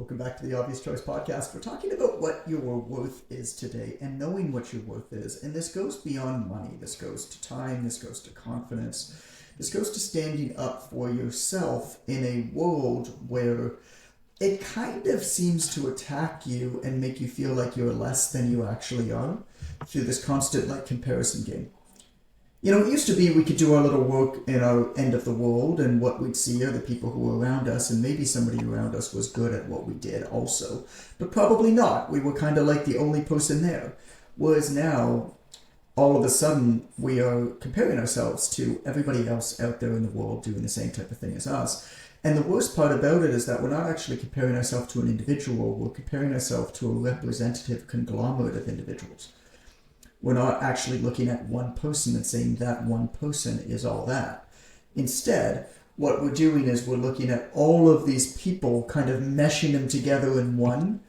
Welcome back to the Obvious Choice Podcast. We're talking about what your worth is today and knowing what your worth is. And this goes beyond money. This goes to time. This goes to confidence. This goes to standing up for yourself in a world where it kind of seems to attack you and make you feel like you're less than you actually are through this constant comparison game. You know, it used to be we could do our little work in our end of the world, and what we'd see are the people who were around us, and maybe somebody around us was good at what we did also, but probably not. We were kind of like the only person there. Whereas now, all of a sudden, we are comparing ourselves to everybody else out there in the world doing the same type of thing as us. And the worst part about it is that we're not actually comparing ourselves to an individual, we're comparing ourselves to a representative conglomerate of individuals. We're not actually looking at one person and saying that one person is all that. Instead, what we're doing is we're looking at all of these people, kind of meshing them together in one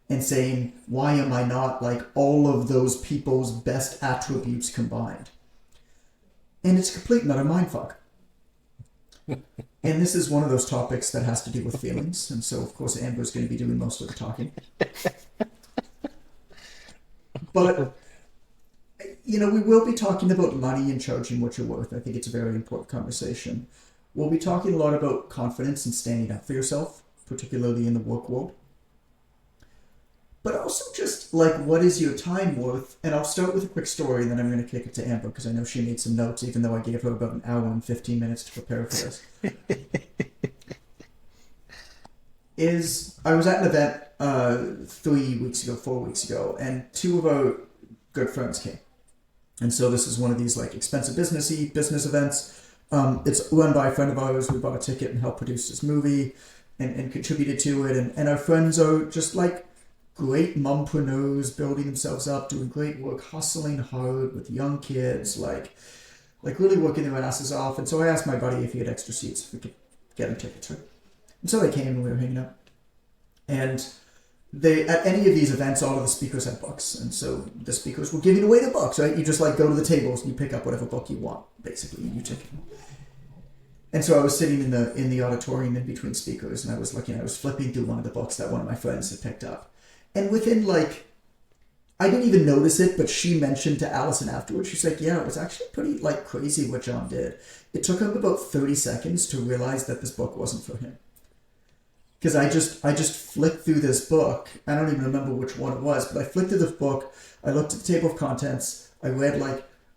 and saying, why am I not like all of those people's best attributes combined? And it's a complete and utter mindfuck. And this is one of those topics that has to do with feelings. And so, of course, Amber's going to be doing most of the talking. But you know, we will be talking about money and charging what you're worth. I think it's a very important conversation. We'll be talking a lot about confidence and standing up for yourself, particularly in the work world. But also just like, what is your time worth? And I'll start with a quick story and then I'm going to kick it to Amber because I know she made some notes, even though I gave her about an hour and 15 minutes to prepare for this. I was at an event 4 weeks ago, and two of our good friends came. And so this is one of these like expensive business events. It's run by a friend of ours. We bought a ticket and helped produce this movie and contributed to it. And our friends are just like great mompreneurs, building themselves up, doing great work, hustling hard with young kids, like really working their asses off. And so I asked my buddy if he had extra seats, if we could get him tickets. Right? And so they came and we were hanging out. And at any of these events, all of the speakers had books, and so the speakers were giving away the books, right? You just like go to the tables and you pick up whatever book you want, basically, and you take it. And so I was sitting in the auditorium in between speakers, and I was flipping through one of the books that one of my friends had picked up, and within I didn't even notice it, but she mentioned to Allison afterwards, she's like, yeah, it was actually pretty crazy what John did. It took him about 30 seconds to realize that this book wasn't for him. Because I just flicked through this book. I don't even remember which one it was, but I flicked through this book. I looked at the table of contents. I read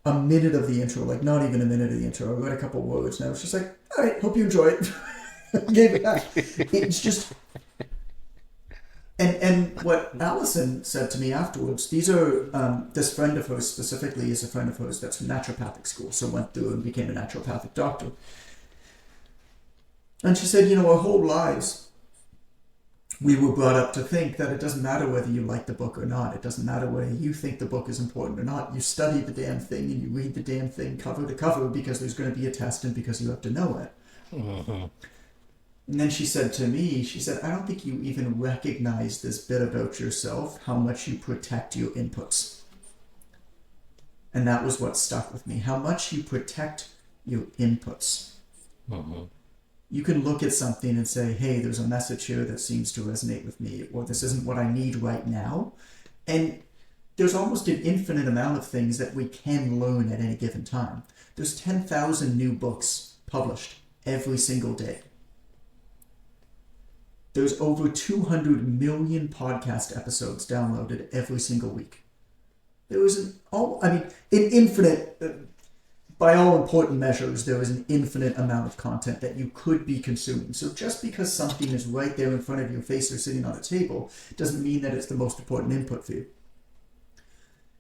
a minute of the intro, not even a minute of the intro. I read a couple words, and I was just like, all right, hope you enjoy it. I gave it back. It's just... And what Allison said to me afterwards, these are, this friend of hers specifically is a friend of hers that's from naturopathic school, so went through and became a naturopathic doctor. And she said, our whole lives, we were brought up to think that it doesn't matter whether you like the book or not. It doesn't matter whether you think the book is important or not. You study the damn thing and you read the damn thing cover to cover because there's going to be a test and because you have to know it. Mm-hmm. And then she said to me, I don't think you even recognize this bit about yourself, how much you protect your inputs. And that was what stuck with me. How much you protect your inputs. Mm-hmm. You can look at something and say, hey, there's a message here that seems to resonate with me, or this isn't what I need right now. And there's almost an infinite amount of things that we can learn at any given time. There's 10,000 new books published every single day. There's over 200 million podcast episodes downloaded every single week. There was an infinite... by all important measures, there is an infinite amount of content that you could be consuming. So just because something is right there in front of your face or sitting on a table doesn't mean that it's the most important input for you.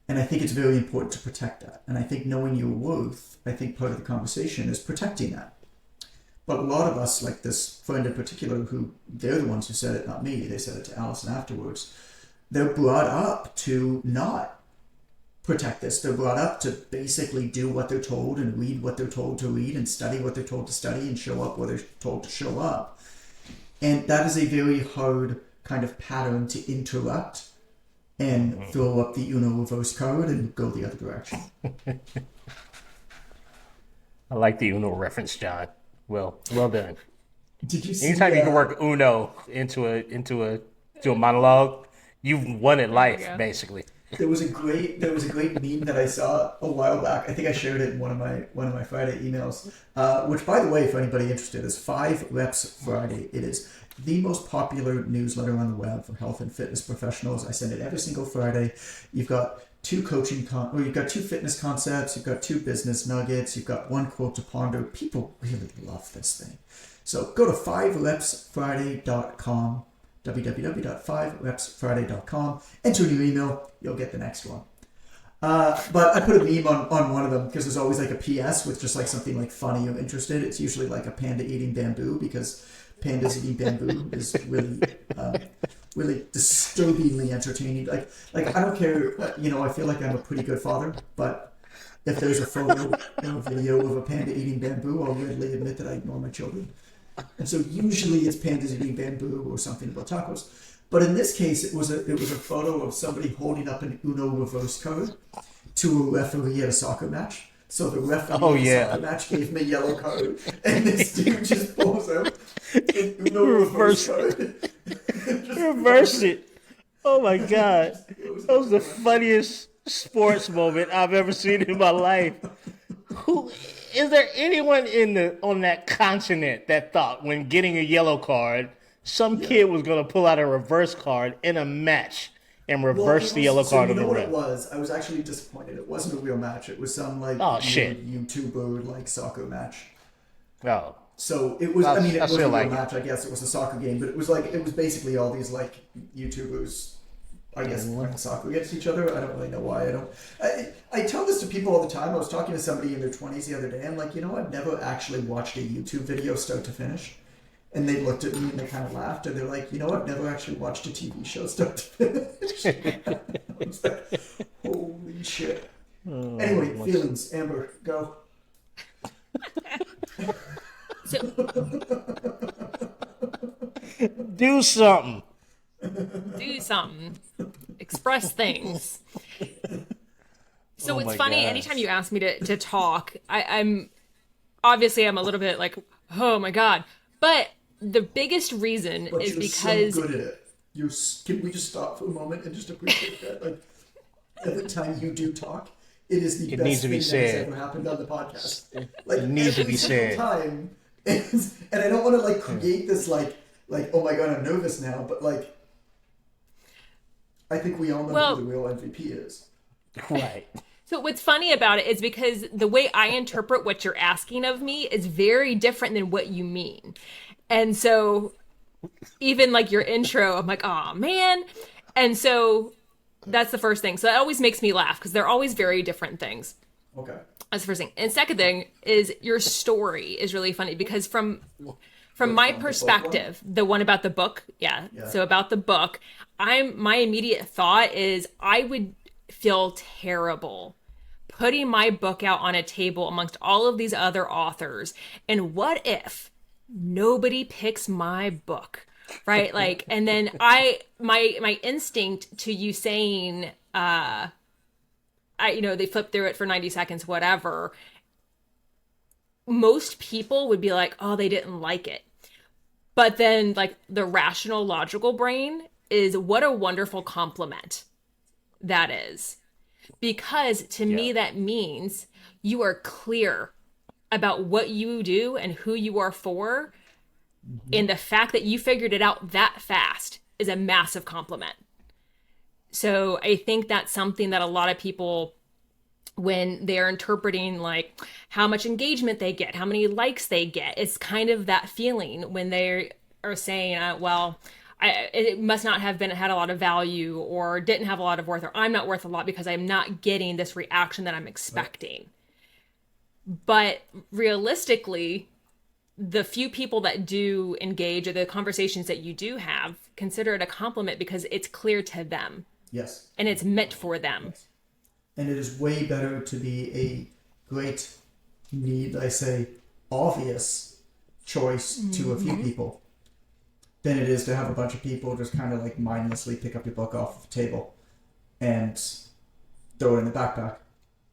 And I think it's very important to protect that. And I think knowing your worth, I think part of the conversation is protecting that. But a lot of us, like this friend in particular, who they're the ones who said it, not me, they said it to Allison afterwards, they're brought up to not protect this. They're brought up to basically do what they're told and read what they're told to read and study what they're told to study and show up where they're told to show up. And that is a very hard kind of pattern to interrupt and throw up the Uno reverse card and go the other direction. I like the Uno reference, John. Well done. Did you see? Anytime you can work Uno into a monologue, you've won at There we life, go. basically. There was a great meme that I saw a while back. I think I shared it in one of my Friday emails. Which, by the way, for anybody interested, is 5 Reps Friday. It is the most popular newsletter on the web for health and fitness professionals. I send it every single Friday. You've got you've got two fitness concepts, you've got two business nuggets, you've got one quote to ponder. People really love this thing. So go to 5repsfriday.com, www.5repsfriday.com, enter in your email, you'll get the next one. But I put a meme on one of them because there's always like a PS with just like something like funny or interested. It's usually like a panda eating bamboo because pandas eating bamboo is really disturbingly entertaining. Like I don't care, I feel like I'm a pretty good father, but if there's a photo or a video of a panda eating bamboo, I'll readily admit that I ignore my children. And so usually it's pandas eating bamboo or something about tacos. But in this case, it was a photo of somebody holding up an Uno reverse card to a referee at a soccer match. So the Oh referee at the yeah, soccer match gave him a yellow card, and this dude just pulls out an Uno reverse reverse card. Just reverse it. Oh my god, throws it that up was the the match. funniest sports moment I've ever seen in my life. Who is there anyone on that continent that thought when getting a yellow card, some Yeah. kid was gonna pull out a reverse card in a match and Well, reverse it the was yellow so card you on know the what it ref? was. I was actually disappointed. It wasn't a real match. It was some like Oh weird shit! YouTuber like soccer match. Oh, So it was. I mean, I it was a still real like it. match. I guess it was a soccer game, but it was basically all these like YouTubers. I guess playing soccer against each other. I don't really know why. I tell this to people all the time. I was talking to somebody in their 20s the other day. I'm like, I've never actually watched a YouTube video start to finish. And they looked at me and they kind of laughed. And they're like, I've never actually watched a TV show start to finish. I was like, holy shit. Anyway, feelings. Amber, go. So, Do something. do something. Express things. So Oh it's my funny, gosh. anytime you ask me to talk, I'm a little bit like, oh my God. But the biggest reason But is you're so because, good at it. Can we just stop for a moment and just appreciate that? Like, every time you do talk, it is the It best needs to thing be that has said. ever happened on the podcast. Like, It needs to every be single said. time. And I don't want to, like, create this, like, oh my God, I'm nervous now, but, like, I think we all know who well, the real MVP is. Right. so what's funny about it is because the way I interpret what you're asking of me is very different than what you mean. And so even like your intro, I'm like, oh man. And so that's the first thing. So that always makes me laugh because they're always very different things. Okay. That's the first thing. And second thing is your story is really funny because from Which my one? The book one? perspective, the one about the book, yeah. Yeah. So about the book, my immediate thought is I would feel terrible putting my book out on a table amongst all of these other authors. And what if nobody picks my book? Right? Like, and then my instinct to you saying, they flip through it for 90 seconds, whatever. Most people would be like, oh, they didn't like it. But then, like, the rational, logical brain is what a wonderful compliment that is. Because to Yeah. me, that means you are clear about what you do and who you are for. And the fact that you figured it out that fast is a massive compliment. So I think that's something that a lot of people, when they're interpreting like how much engagement they get, how many likes they get, it's kind of that feeling when they are saying, it must not have had a lot of value or didn't have a lot of worth, or I'm not worth a lot because I'm not getting this reaction that I'm expecting. But realistically, the few people that do engage or the conversations that you do have, consider it a compliment because it's clear to them Yes. and it's meant for them. And it is way better to be a great, obvious choice to a few people than it is to have a bunch of people just kind of like mindlessly pick up your book off the table and throw it in the backpack.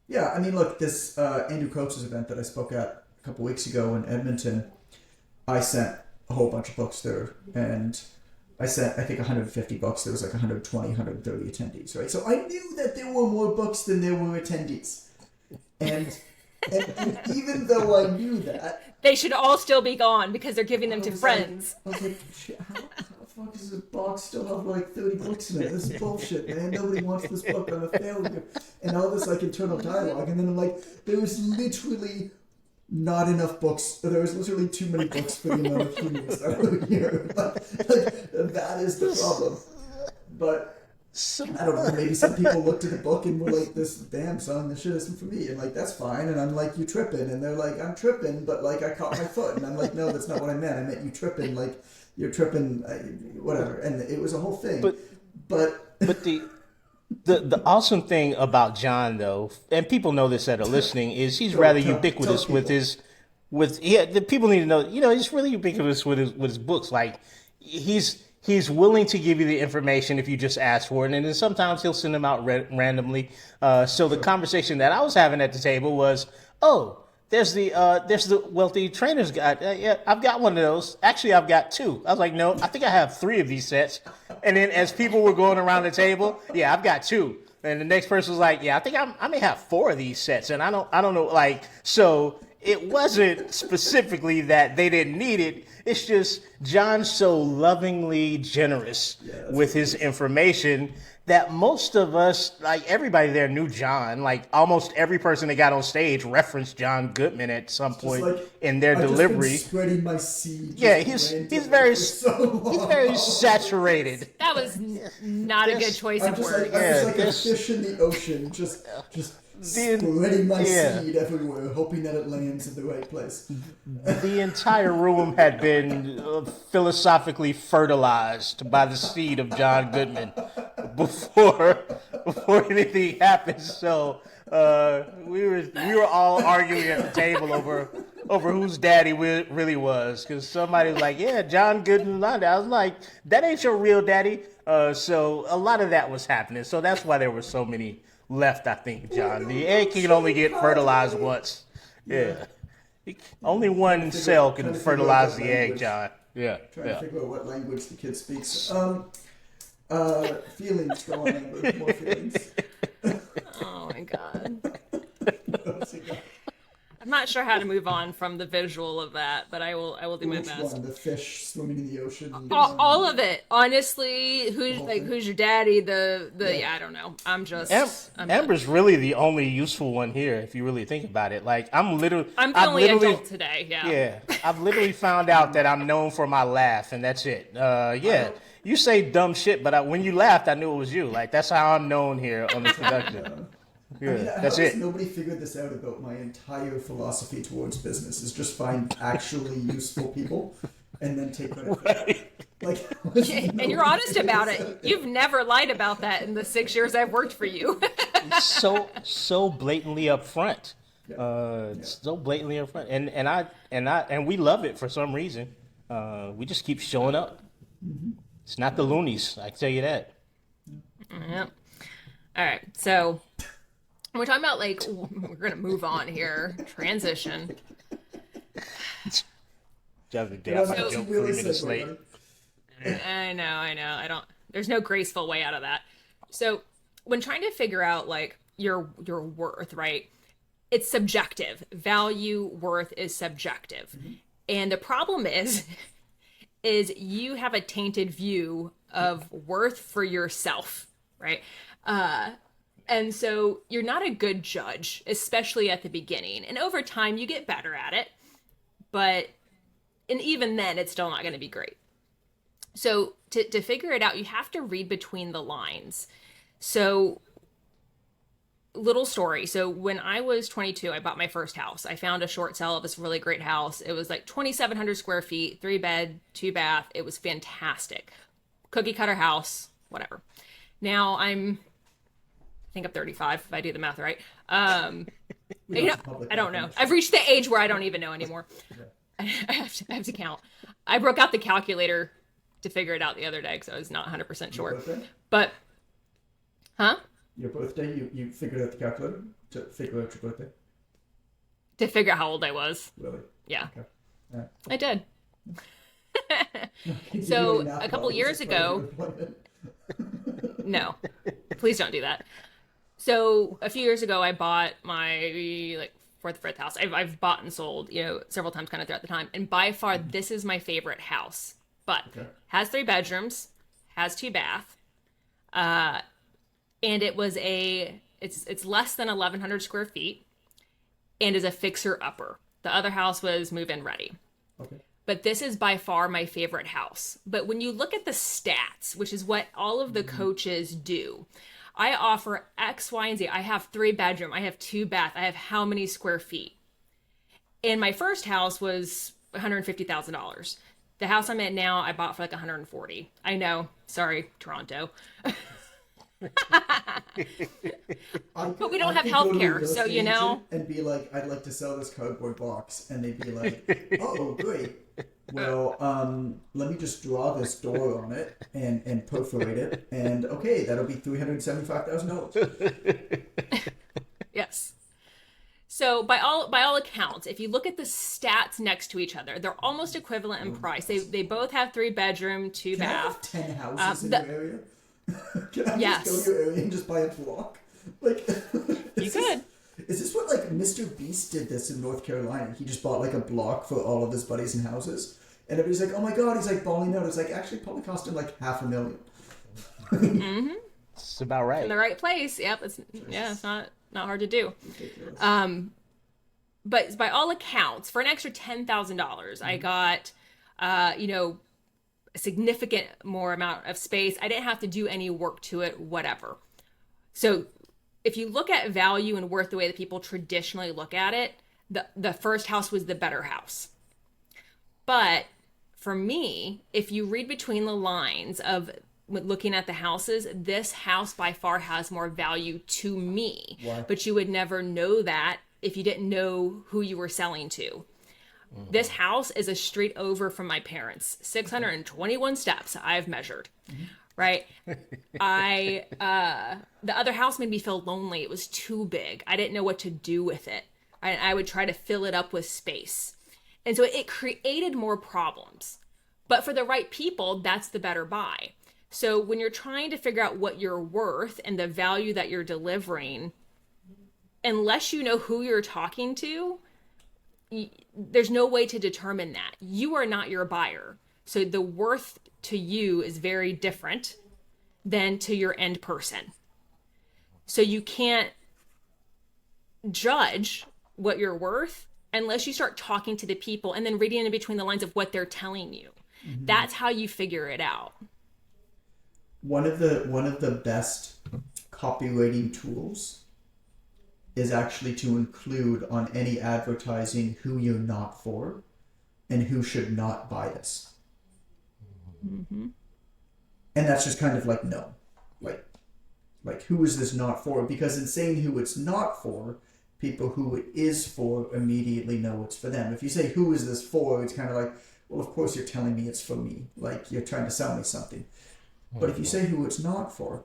Yeah, I mean, look, this Andrew Coach's event that I spoke at a couple weeks ago in Edmonton, I sent a whole bunch of books there, and I sent, I think, $150. There was like 120, 130 attendees, right? So I knew that there were more books than there were attendees. And even though I knew that... They should all still be gone because they're giving them to friends. I was like, shit, how the fuck does this box still have like 30 books in it? This is bullshit, man. Nobody wants this book. I'm a failure. And all this like internal dialogue. And then I'm like, there was literally not enough books. There was literally too many books for the amount of humans that were here. Like, that is the problem. But I don't know, maybe some people looked at the book and were like, this damn son, this shit isn't for me. And like, that's fine. And I'm like, you tripping. And they're like, I'm tripping, but like, I caught my foot. And I'm like, no, that's not what I meant. I meant you tripping, like, you're tripping, whatever. And it was a whole thing. But the awesome thing about John, though, and people know this that are listening, is he's rather ubiquitous with his, the people need to know, he's really ubiquitous with his books. Like, he's willing to give you the information if you just ask for it, and then sometimes he'll send them out randomly. So the conversation that I was having at the table was, there's the Wealthy Trainer's Guide. Yeah, I've got one of those. Actually, I've got two. I was like, no, I think I have 3 of these sets. And then as people were going around the table, yeah, I've got 2. And the next person was like, yeah, I think I may have 4 of these sets. And I don't know, like, so it wasn't specifically that they didn't need it. It's just John's so lovingly generous with his information that most of us, like everybody there knew John. Like almost every person that got on stage referenced John Goodman at some point in their delivery. Just been spreading my seed. Yeah, he's very saturated. That was not a good choice of words. I'm just like a fish in the ocean, just spreading my seed everywhere, hoping that it lands in the right place. The entire room had been philosophically fertilized by the seed of John Goodman before anything happened. So we were all arguing at the table over whose daddy really was, because somebody was like, "Yeah, John Goodman." I was like, "That ain't your real daddy." So a lot of that was happening. So that's why there were so many left, I think, John. The egg can only get fertilized once. Yeah. Only one cell can fertilize the egg, John. Yeah. Trying to figure out what language the kid speaks. Feelings, go on. More feelings. Oh my god. I'm not sure how to move on from the visual of that, but I will do my best. One? The fish swimming in the ocean. All of it, honestly. Who's your daddy? I don't know. I'm Amber's really the only useful one here, if you really think about it. Like I'm the only adult today. Yeah. Yeah, I've literally found out that I'm known for my laugh, and that's it. Yeah. You say dumb shit, but when you laughed, I knew it was you. Like that's how I'm known here on this production. Yeah, that's it. Nobody figured this out about my entire philosophy towards business is just find actually useful people and then take credit for it. Like, and you're honest about it. You've never lied about that in the 6 years I've worked for you. so blatantly upfront. So blatantly upfront. And we love it for some reason. We just keep showing up. Mm-hmm. It's not the Loonies, I can tell you that. Yep. All right, so we're talking about, like, we're going to move on here. Transition. I know. There's no graceful way out of that. So when trying to figure out, like, your worth, right, it's subjective. Value, worth is subjective. Mm-hmm. And the problem is you have a tainted view of worth for yourself, right? And so you're not a good judge, especially at the beginning. And over time, you get better at it. And even then, it's still not going to be great. So to figure it out, you have to read between the lines. So little story. So when I was 22, I bought my first house. I found a short sale of this really great house. It was like 2,700 square feet, 3 bed, 2 bath. It was fantastic. Cookie cutter house, whatever. Now I think I'm 35 if I do the math right. I don't know. I've reached the age where I don't even know anymore. I have to count. I broke out the calculator to figure it out the other day because I was not 100% sure. But, huh? Your birthday? You figured out the calculator to figure out your birthday? To figure out how old I was. Really? Yeah. Okay. Right. I did. So a couple years ago, no, please don't do that. So a few years ago, I bought my like fourth or fifth house. I've bought and sold, several times kind of throughout the time. And by far, this is my favorite house. But has 3 bedrooms, has 2 bath, and it's less than 1,100 square feet, and is a fixer upper. The other house was move-in ready. Okay. But this is by far my favorite house. But when you look at the stats, which is what all of the coaches do, I offer X, Y, and Z. I have 3 bedroom, I have 2 bath, I have how many square feet. And my first house was $150,000. The house I'm at now, I bought for like 140. I know, sorry, Toronto. But we don't have healthcare, so and be like, I'd like to sell this cardboard box, and they'd be like, oh, great. Well, let me just draw this door on it and perforate it, and okay, that'll be $375,000. Yes. So by all accounts, if you look at the stats next to each other, they're almost equivalent in price. They both have 3 bedroom, 2 Can I bath. have 10 houses in your area? Can I Yes. just go to your area and just buy a block? Like, You could. Is this what, like, Mr. Beast did this in North Carolina? He just bought, like, a block for all of his buddies and houses. And everybody's like, oh my god, he's, like, balling out. It's, like, actually probably cost him, like, $500,000. Mm-hmm. It's about right. In the right place. Yep. It's not hard to do. Ridiculous. But by all accounts, for an extra $10,000, I got, a significant more amount of space. I didn't have to do any work to it, whatever. So if you look at value and worth the way that people traditionally look at it, the first house was the better house. But for me, if you read between the lines of looking at the houses, this house by far has more value to me. Why? But you would never know that if you didn't know who you were selling to. Mm-hmm. This house is a street over from my parents. 621 steps I've measured. Mm-hmm. Right? The other house made me feel lonely. It was too big. I didn't know what to do with it. I would try to fill it up with space. And so it created more problems. But for the right people, that's the better buy. So when you're trying to figure out what you're worth and the value that you're delivering, unless you know who you're talking to, there's no way to determine that. You are not your buyer. So the worth to you is very different than to your end person. So you can't judge what you're worth unless you start talking to the people and then reading in between the lines of what they're telling you. Mm-hmm. That's how you figure it out. One of the best copywriting tools is actually to include on any advertising who you're not for and who should not buy this. Mm-hmm. And that's just kind of like, no. Like who is this not for? Because in saying who it's not for, people who it is for immediately know it's for them. If you say, who is this for? It's kind of like, well, of course you're telling me it's for me. Like you're trying to sell me something. But if you say who it's not for,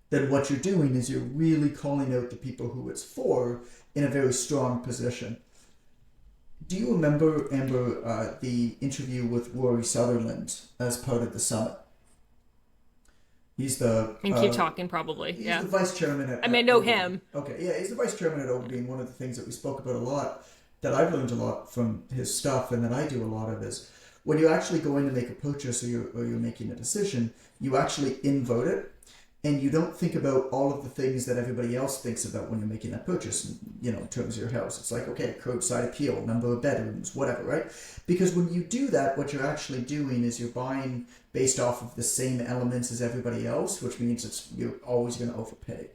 then what you're doing is you're really calling out the people who it's for in a very strong position. Do you remember, Amber, the interview with Rory Sutherland as part of the summit? He's the... And keep talking, probably. He's the vice chairman at... I know him. Okay, yeah, he's the vice chairman at Overbeing. One of the things that we spoke about a lot, that I've learned a lot from his stuff, and that I do a lot of is, when you actually go in to make a purchase or you're making a decision, you actually in-vote it, and you don't think about all of the things that everybody else thinks about when you're making that purchase, in terms of your house. It's like, okay, curbside appeal, number of bedrooms, whatever, right? Because when you do that, what you're actually doing is you're buying based off of the same elements as everybody else, which means you're always going to overpay.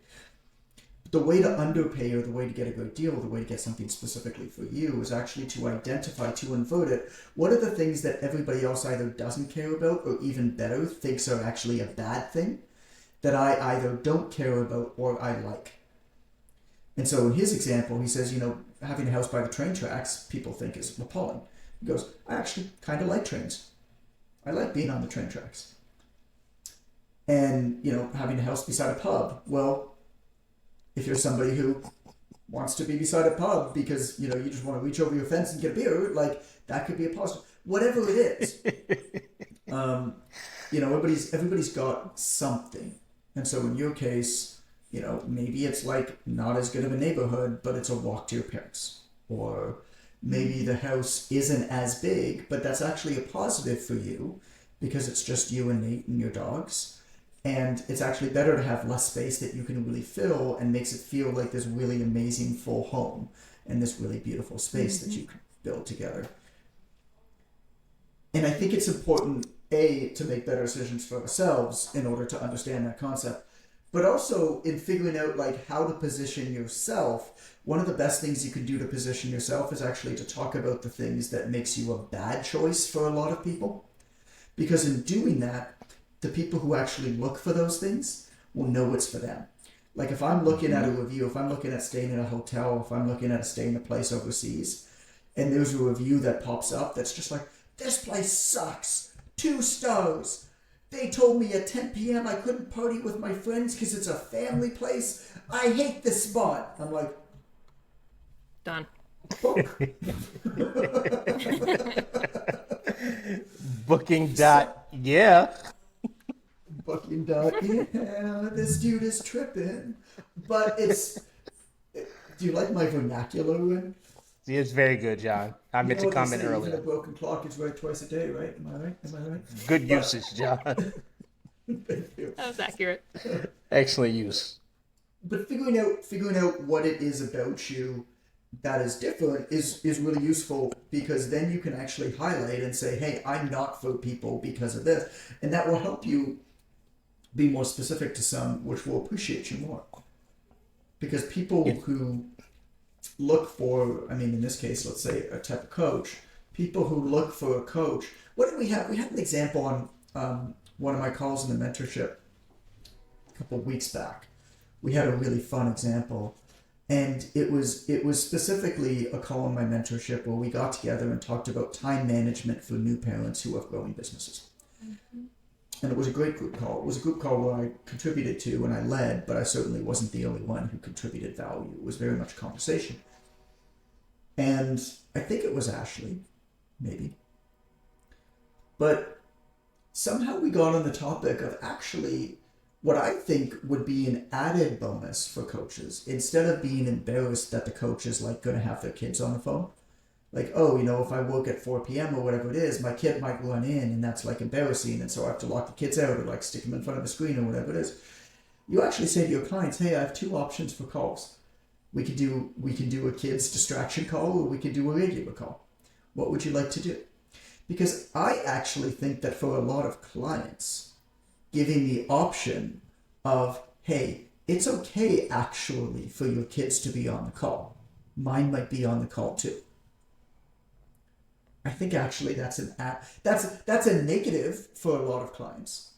The way to underpay or the way to get a good deal, the way to get something specifically for you is actually to identify, to invert it, what are the things that everybody else either doesn't care about or even better thinks are actually a bad thing that I either don't care about or I like. And so in his example, he says, having a house by the train tracks, people think is appalling. He goes, I actually kind of like trains. I like being on the train tracks. And, having a house beside a pub, well, if you're somebody who wants to be beside a pub because, you just want to reach over your fence and get a beer, like, that could be a positive. whatever it is. Everybody's got something. And so in your case, maybe it's like not as good of a neighborhood, but it's a walk to your parents. Or maybe the house isn't as big, but that's actually a positive for you because it's just you and Nate and your dogs. And it's actually better to have less space that you can really fill and makes it feel like this really amazing full home and this really beautiful space that you can build together. And I think it's important, to make better decisions for ourselves in order to understand that concept, but also in figuring out like how to position yourself. One of the best things you can do to position yourself is actually to talk about the things that makes you a bad choice for a lot of people. Because in doing that, the people who actually look for those things will know it's for them. Like if I'm looking at a review, if I'm looking at staying in a hotel, if I'm looking at staying in a place overseas, and there's a review that pops up that's just like, this place sucks. 2 stars. They told me at 10 p.m. I couldn't party with my friends because it's a family place. I hate this spot. I'm like, done. Booking dot, yeah. Booking dot, yeah, this dude is tripping. But do you like my vernacular, Ren? It's very good, John. I meant to comment earlier. Even a broken clock is right twice a day, right? Am I right? Good usage, John. Thank you. That was accurate. Excellent use. But figuring out what it is about you that is different is really useful, because then you can actually highlight and say, hey, I'm not for people because of this. And that will help you be more specific to some, which will appreciate you more. Because people who look for, in this case, let's say a type of coach, people who look for a coach. What did we have? We had an example on one of my calls in the mentorship a couple of weeks back. We had a really fun example, and it was specifically a call in my mentorship where we got together and talked about time management for new parents who are growing businesses. Mm-hmm. And it was a great group call. It was a group call where I contributed to and I led, but I certainly wasn't the only one who contributed value. It was very much a conversation. And I think it was Ashley, maybe. But somehow we got on the topic of actually what I think would be an added bonus for coaches, instead of being embarrassed that the coach is like going to have their kids on the phone. Like, if I work at 4 p.m. or whatever it is, my kid might run in and that's like embarrassing. And so I have to lock the kids out or like stick them in front of a screen or whatever it is. You actually say to your clients, hey, I have 2 options for calls. We can do a kid's distraction call, or we can do a regular call. What would you like to do? Because I actually think that for a lot of clients, giving the option of, hey, it's okay actually for your kids to be on the call. Mine might be on the call too. I think actually that's a negative for a lot of clients.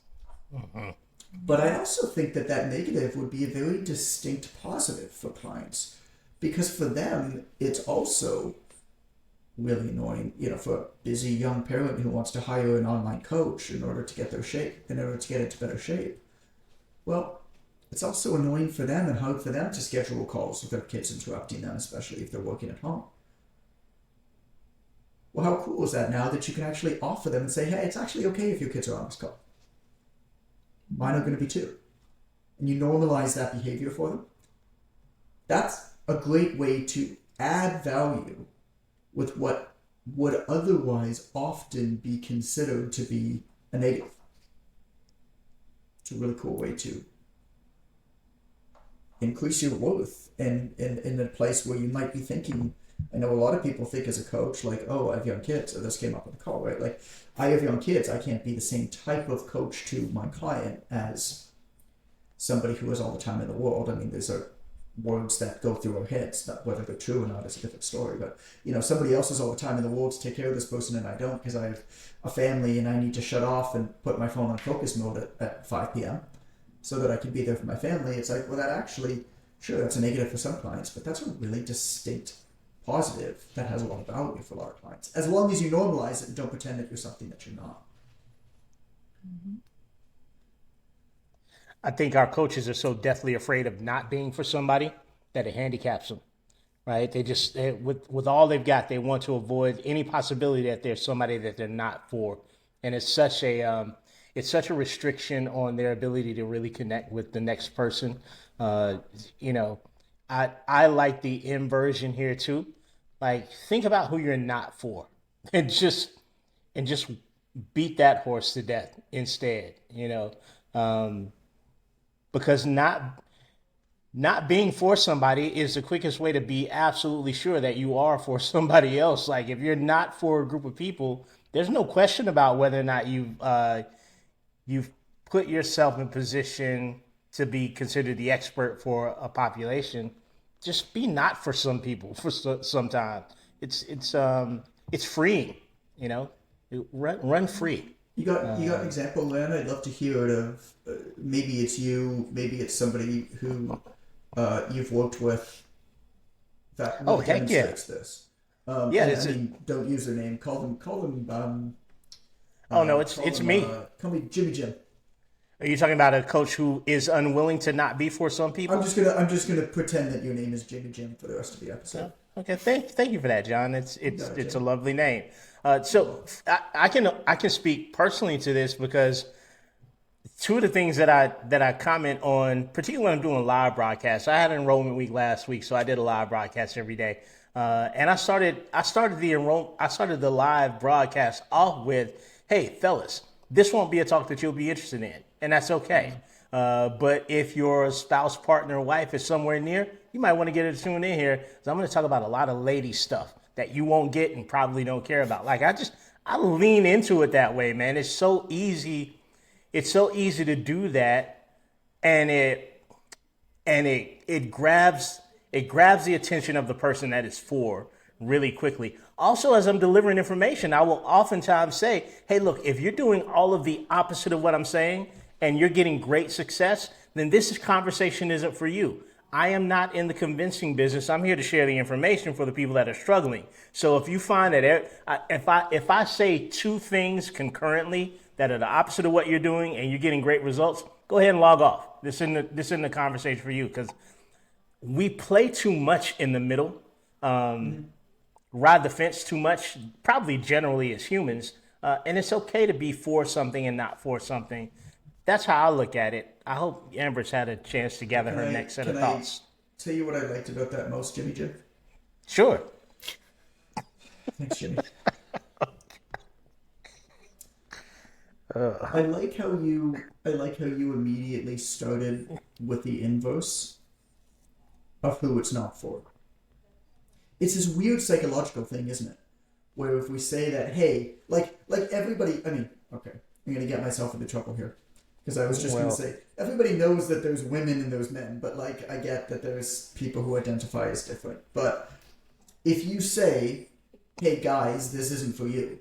Mm-hmm. But I also think that negative would be a very distinct positive for clients, because for them it's also really annoying, for a busy young parent who wants to hire an online coach in order to get into better shape. Well, it's also annoying for them and hard for them to schedule calls with their kids interrupting them, especially if they're working at home. Well, how cool is that now that you can actually offer them and say, hey, it's actually okay if your kids are on this call. Mine are going to be too. And you normalize that behavior for them. That's a great way to add value with what would otherwise often be considered to be a negative. It's a really cool way to increase your worth in a place where you might be thinking, I know a lot of people think as a coach, like, oh, I have young kids. So this came up in the call, right? Like, I have young kids. I can't be the same type of coach to my client as somebody who has all the time in the world. These are words that go through our heads. Whether they're true or not is a different story. But, somebody else has all the time in the world to take care of this person and I don't, because I have a family and I need to shut off and put my phone on focus mode at 5 p.m. so that I can be there for my family. It's like, well, that actually, sure, that's a negative for some clients, but that's a really distinct positive that has a lot of value for a lot of clients, as long as you normalize it and don't pretend that you're something that you're not. Mm-hmm. I think our coaches are so deathly afraid of not being for somebody that it handicaps them. right? With all they've got, they want to avoid any possibility that there's somebody that they're not for, and it's such a restriction on their ability to really connect with the next person. Uh, you know, I like the inversion here too. Like, think about who you're not for, and just beat that horse to death instead. Because not being for somebody is the quickest way to be absolutely sure that you are for somebody else. Like, if you're not for a group of people, there's no question about whether or not you've put yourself in position to be considered the expert for a population. Just be not for some people for some time. It's freeing, you know. Run free. You got an example, Len? I'd love to hear it of maybe it's you, maybe it's somebody who you've worked with that really demonstrates this. Don't use their name. Call them. No, it's me. Call me Jimmy Jim. Are you talking about a coach who is unwilling to not be for some people? I'm just gonna pretend that your name is Jimmy Jim for the rest of the episode. Okay, thank you for that, John. It's a lovely name. So I can speak personally to this because two of the things that I comment on, particularly when I'm doing live broadcasts. I had an enrollment week last week, so I did a live broadcast every day. And I started the live broadcast off with, "Hey, fellas, this won't be a talk that you'll be interested in, and that's okay. But if your spouse, partner, wife is somewhere near, you might want to get her to tune in here, because I'm going to talk about a lot of lady stuff that you won't get and probably don't care about." Like, I lean into it that way, man. It's so easy. It's so easy to do that, and it grabs the attention of the person that it's for really quickly. Also, as I'm delivering information, I will oftentimes say, "Hey, look, if you're doing all of the opposite of what I'm saying and you're getting great success, then this conversation isn't for you. I am not in the convincing business. I'm here to share the information for the people that are struggling. So if you find that if I say two things concurrently that are the opposite of what you're doing and you're getting great results, go ahead and log off. This isn't the conversation for you," because we play too much in the middle, ride the fence too much, probably generally as humans, and it's okay to be for something and not for something. That's how I look at it. I hope Amber's had a chance to gather her next set of thoughts. Tell you what I liked about that most, Jimmy Jim? Sure. Thanks, Jimmy. I like how you immediately started with the inverse of who it's not for. It's this weird psychological thing, isn't it? Where if we say that, hey, like everybody, I'm going to get myself into trouble here. Because I was just going to say, everybody knows that there's women and there's men, but I get that there's people who identify as different. But if you say, "Hey guys, this isn't for you,"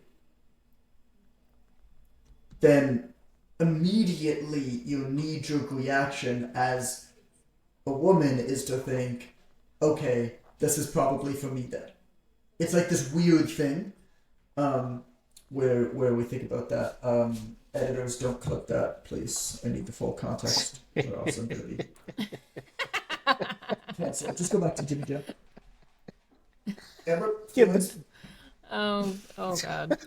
then immediately your knee-jerk reaction as a woman is to think, "Okay, this is probably for me then." It's like this weird thing where we think about that. Editors, don't clip that, please. I need the full context, or else I'm going to be cancelled. Just go back to Jimmy Jim. Amber? Oh God.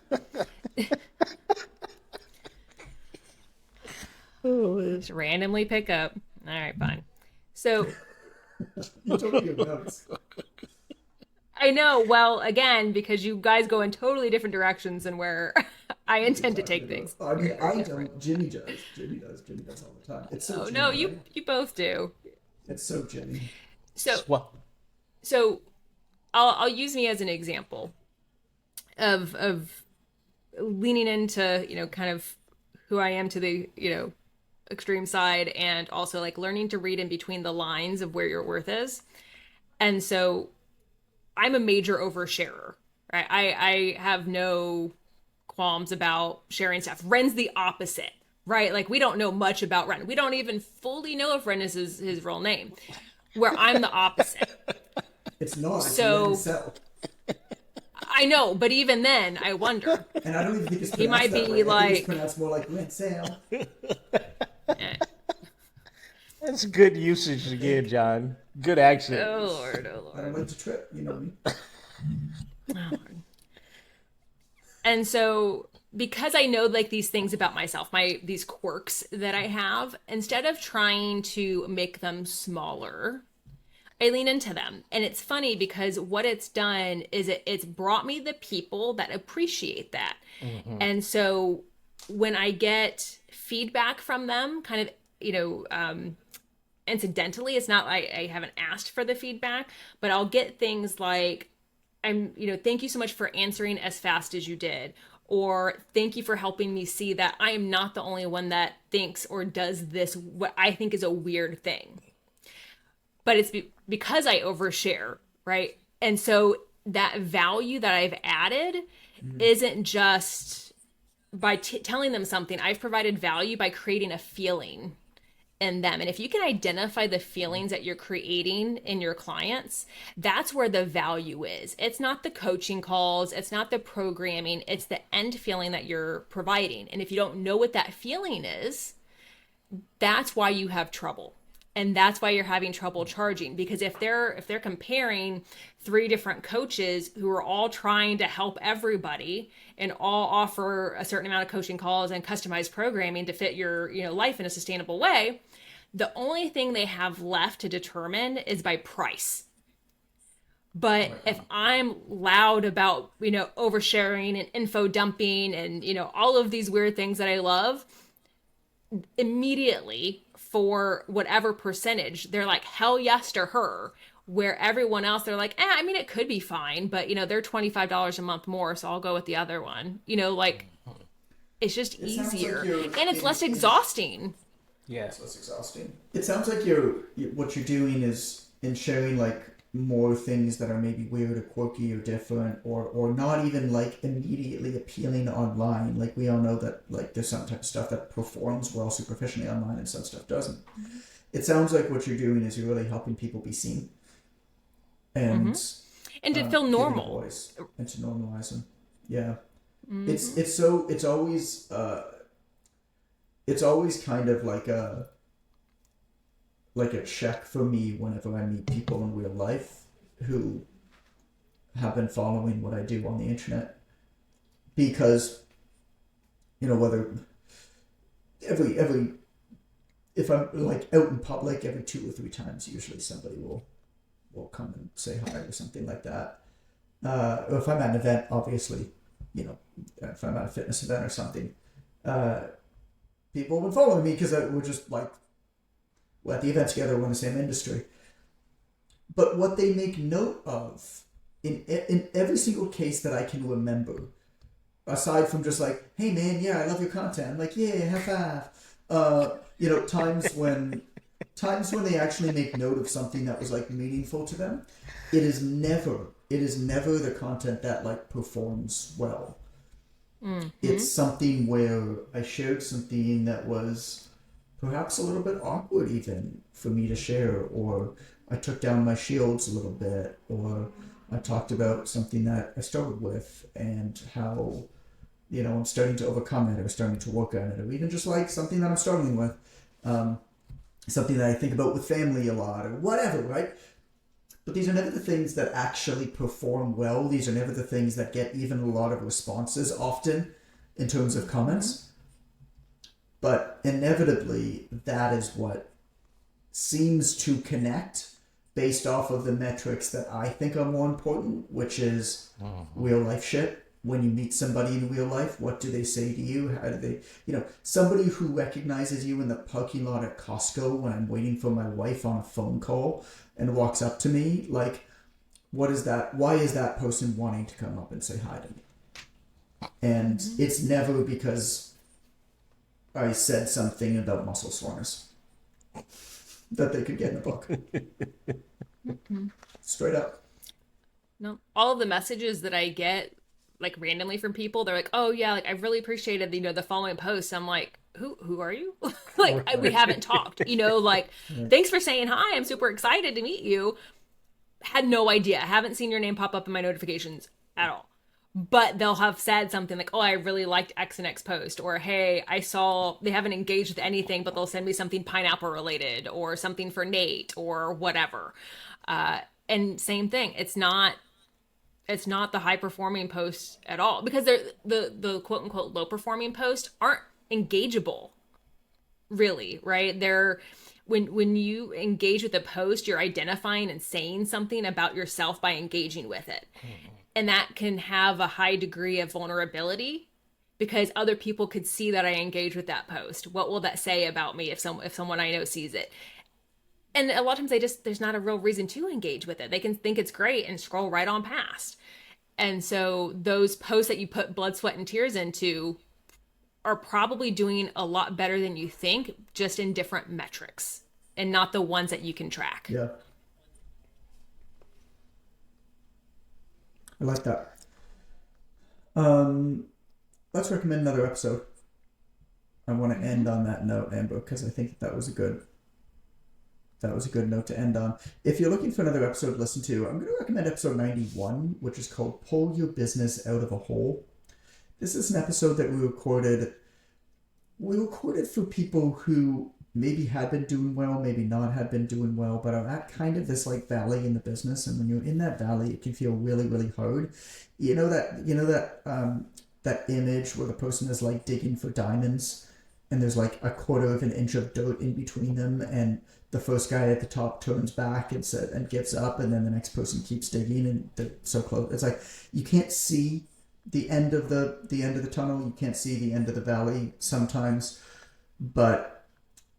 Just randomly pick up. All right, fine. So You told me your notes. I know. Well, again, because you guys go in totally different directions than where I intend to take things. I mean, I don't. Jimmy does. Jimmy does all the time. It's so. Oh Jimmy, no, right? you both do. It's so Jimmy. So I'll use me as an example of leaning into kind of who I am to the extreme side, and also like learning to read in between the lines of where your worth is. And so I'm a major oversharer, right? I have no qualms about sharing stuff. Ren's the opposite, right? Like, we don't know much about Ren. We don't even fully know if Ren is his real name, where I'm the opposite. It's not. So, it's Ren. I know, but even then, I wonder. And I don't even think it's pronounced he might be that way. like, it's pronounced more like Ren Sale. That's good usage again, John. Good accent. Oh Lord, oh I don't Lord. like to trip, you know me. Oh, Lord. And so because I know like these things about myself, these quirks that I have, instead of trying to make them smaller, I lean into them. And it's funny because what it's done is it's brought me the people that appreciate that. Mm-hmm. And so when I get feedback from them, kind of, incidentally, it's not like I haven't asked for the feedback, but I'll get things like, thank you so much for answering as fast as you did. Or thank you for helping me see that I am not the only one that thinks or does this, what I think is a weird thing. But it's because I overshare, right? And so that value that I've added isn't just by telling them something. I've provided value by creating a feeling in them. And if you can identify the feelings that you're creating in your clients, that's where the value is. It's not the coaching calls, it's not the programming, it's the end feeling that you're providing. And if you don't know what that feeling is, that's why you have trouble. And that's why you're having trouble charging, because if they're comparing 3 different coaches who are all trying to help everybody and all offer a certain amount of coaching calls and customized programming to fit your life in a sustainable way, the only thing they have left to determine is by price. But if I'm loud about oversharing and info dumping and all of these weird things that I love, immediately for whatever percentage they're like hell yes to her, where everyone else they're like it could be fine, but they're $25 a month more, so I'll go with the other one. It's just easier, like and it's less exhausting. Yeah, it's less exhausting. It sounds like what you're doing is in sharing like more things that are maybe weird or quirky or different or not even like immediately appealing online. Like we all know that like there's some type of stuff that performs well superficially online and some stuff doesn't. It sounds like what you're doing is you're really helping people be seen and to feel normal, voice, and to normalize them. Yeah. It's always kind of like a check for me whenever I meet people in real life who have been following what I do on the internet, because whether every if I'm like out in public, every 2 or 3 times usually somebody will come and say hi or something like that, or if I'm at an event, obviously if I'm at a fitness event or something, people have been following me because we're just like at the event together, we're in the same industry. But what they make note of in every single case that I can remember, aside from just like, hey man, yeah, I love your content, I'm like, yeah, high five. Times when they actually make note of something that was like meaningful to them, it is never the content that like performs well. It's something where I shared something that was perhaps a little bit awkward even for me to share, or I took down my shields a little bit, or I talked about something that I struggled with and how, I'm starting to overcome it or starting to work on it, or even just like something that I'm struggling with, something that I think about with family a lot or whatever, right? But these are never the things that actually perform well. These are never the things that get even a lot of responses often in terms of comments. But inevitably, that is what seems to connect based off of the metrics that I think are more important, which is real life shit. When you meet somebody in real life, what do they say to you? How do they, somebody who recognizes you in the parking lot at Costco when I'm waiting for my wife on a phone call and walks up to me, like, what is that? Why is that person wanting to come up and say hi to me? And it's never because I said something about muscle soreness that they could get in a book. Straight up. No, all of the messages that I get like randomly from people, they're like, oh yeah, like I really appreciated the following posts. I'm like, who are you? We haven't talked, thanks for saying hi, I'm super excited to meet you. Had no idea, haven't seen your name pop up in my notifications at all. but they'll have said something like, oh, I really liked X and X post, or hey, I saw they haven't engaged with anything, but they'll send me something pineapple related or something for Nate or whatever. And same thing, it's not the high performing posts at all, because they're the quote unquote low performing posts aren't engageable, really, right? They're when you engage with a post, you're identifying and saying something about yourself by engaging with it. And that can have a high degree of vulnerability, because other people could see that I engage with that post. What will that say about me if someone I know sees it? And a lot of times there's not a real reason to engage with it. They can think it's great and scroll right on past. And so those posts that you put blood, sweat, and tears into are probably doing a lot better than you think, just in different metrics and not the ones that you can track. Yeah. I like that. Let's recommend another episode. I want to end on that note, Amber, because I think that was a good note to end on. If you're looking for another episode to listen to, I'm going to recommend episode 91, which is called Pull Your Business Out of a Hole. This is an episode that we recorded. We recorded for people who maybe had been doing well, maybe not had been doing well, but are at kind of this like valley in the business. And when you're in that valley, it can feel really, really hard. You know that image where the person is like digging for diamonds, and there's like a quarter of an inch of dirt in between them, and the first guy at the top turns back and gives up, and then the next person keeps digging, and they're so close. It's like you can't see the end of the tunnel. You can't see the end of the valley sometimes. But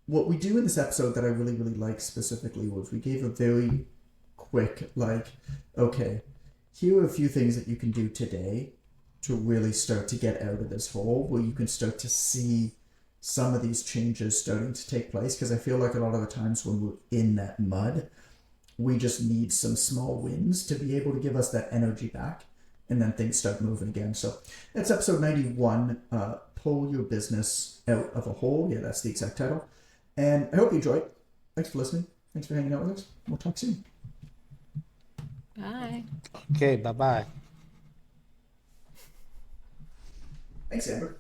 what we do in this episode that I really, really like specifically was we gave a very quick, like, okay, here are a few things that you can do today to really start to get out of this hole, where you can start to see some of these changes starting to take place. Because I feel like a lot of the times when we're in that mud, we just need some small wins to be able to give us that energy back, and then things start moving again. So that's episode 91, Pull Your Business Out of a Hole. Yeah, that's the exact title. And I hope you enjoyed. Thanks for listening. Thanks for hanging out with us. We'll talk soon. Bye. Okay, bye-bye. Thanks, Amber.